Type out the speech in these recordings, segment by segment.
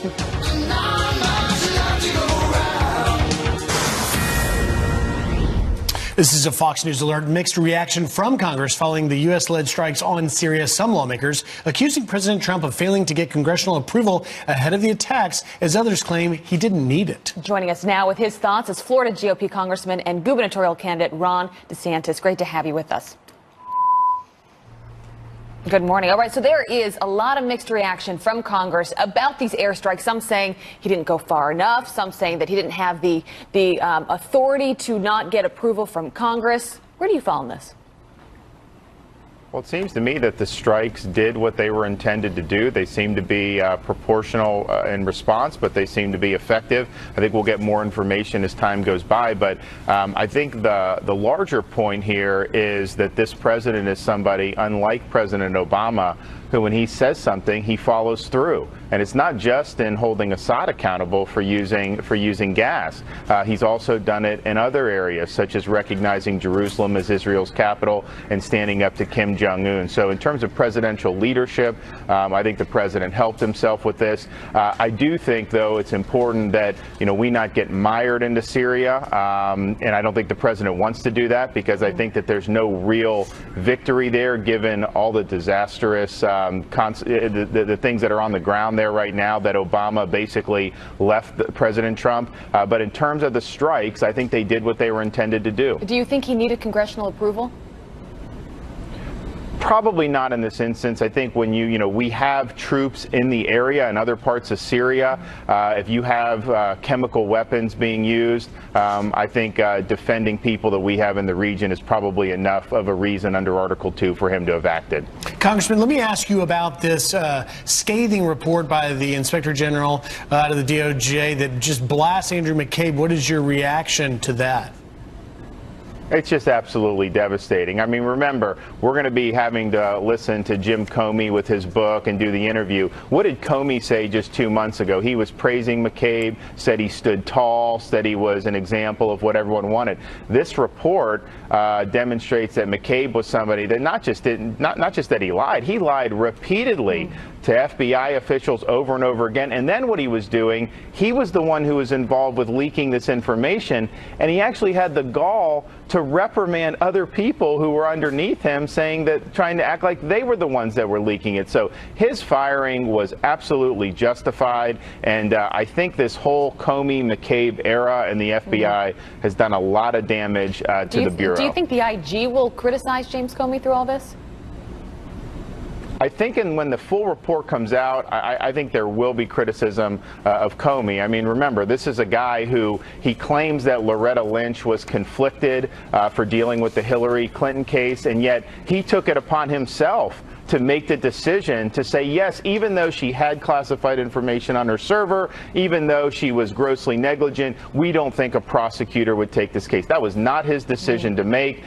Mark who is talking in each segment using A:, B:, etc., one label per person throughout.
A: This is a Fox News alert. Mixed reaction from Congress following the U.S.-led strikes on Syria. Some lawmakers accusing President Trump of failing to get congressional approval ahead of the attacks, as others claim he didn't need it.
B: Joining us now with his thoughts is Florida GOP Congressman and gubernatorial candidate Ron DeSantis. Great to have you with us. Good morning. All right, so there is a lot of mixed reaction from Congress about these airstrikes. Some saying he didn't go far enough. Some saying that he didn't have the authority to not get approval from Congress. Where do you fall on this?
C: Well, it seems to me that the strikes did what they were intended to do. They seem to be proportional in response, but they seem to be effective. I think we'll get more information as time goes by. But I think the larger point here is that this president is somebody, unlike President Obama, who when he says something, he follows through. And it's not just in holding Assad accountable for using gas. He's also done it in other areas, such as recognizing Jerusalem as Israel's capital and standing up to Kim Jong-un. So in terms of presidential leadership, I think the president helped himself with this. I do think, though, it's important that we not get mired into Syria, and I don't think the president wants to do that, because I think that there's no real victory there, given all the disastrous the things that are on the ground there right now that Obama basically left President Trump. But in terms of the strikes, I think they did what they were intended to do.
B: Do you think he needed congressional approval?
C: Probably not in this instance. I think when we have troops in the area and other parts of Syria, if you have chemical weapons being used, I think defending people that we have in the region is probably enough of a reason under Article 2 for him to have acted.
A: Congressman, let me ask you about this scathing report by the Inspector General out of the DOJ that just blasts Andrew McCabe. What is your reaction to that?
C: It's just absolutely devastating. I mean, remember, we're going to be having to listen to Jim Comey with his book and do the interview. What did Comey say just 2 months ago? He was praising McCabe, said he stood tall, said he was an example of what everyone wanted. This report demonstrates that McCabe was somebody that not just that he lied repeatedly to FBI officials over and over again. And then what he was doing, he was the one who was involved with leaking this information, and he actually had the gall to reprimand other people who were underneath him, trying to act like they were the ones that were leaking it. So his firing was absolutely justified, and I think this whole Comey-McCabe era in the FBI has done a lot of damage to the Bureau.
B: Do you think the IG will criticize James Comey through all this?
C: I think when the full report comes out, I think there will be criticism of Comey. I mean, remember, this is a guy who he claims that Loretta Lynch was conflicted for dealing with the Hillary Clinton case, and yet he took it upon himself to make the decision to say, yes, even though she had classified information on her server, even though she was grossly negligent, we don't think a prosecutor would take this case. That was not his decision to make.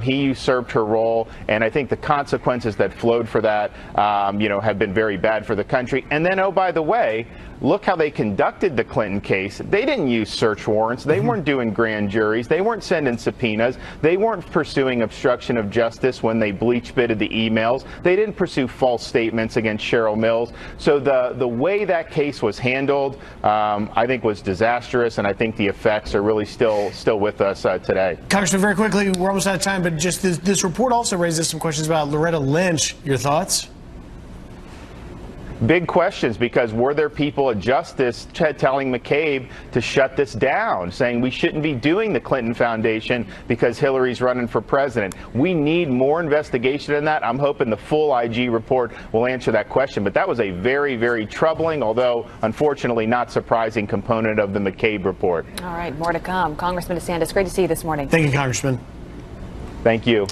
C: He usurped her role, and I think the consequences that flowed for that, have been very bad for the country. And then, oh, by the way, look how they conducted the Clinton case. They didn't use search warrants. They weren't doing grand juries. They weren't sending subpoenas. They weren't pursuing obstruction of justice when they bleach-bitted the emails. They didn't pursue false statements against Cheryl Mills. So the way that case was handled, I think, was disastrous, and I think the effects are really still with us today.
A: Congressman, very quickly, we're almost out of time, but just this report also raises some questions about Loretta Lynch. Your thoughts?
C: Big questions, because were there people at Justice telling McCabe to shut this down, saying we shouldn't be doing the Clinton Foundation because Hillary's running for president? We need more investigation in that. I'm hoping the full IG report will answer that question. But that was a very, very troubling, although unfortunately not surprising, component of the McCabe report.
B: All right, more to come. Congressman DeSantis, great to see you this morning.
A: Thank you, Congressman.
C: Thank you.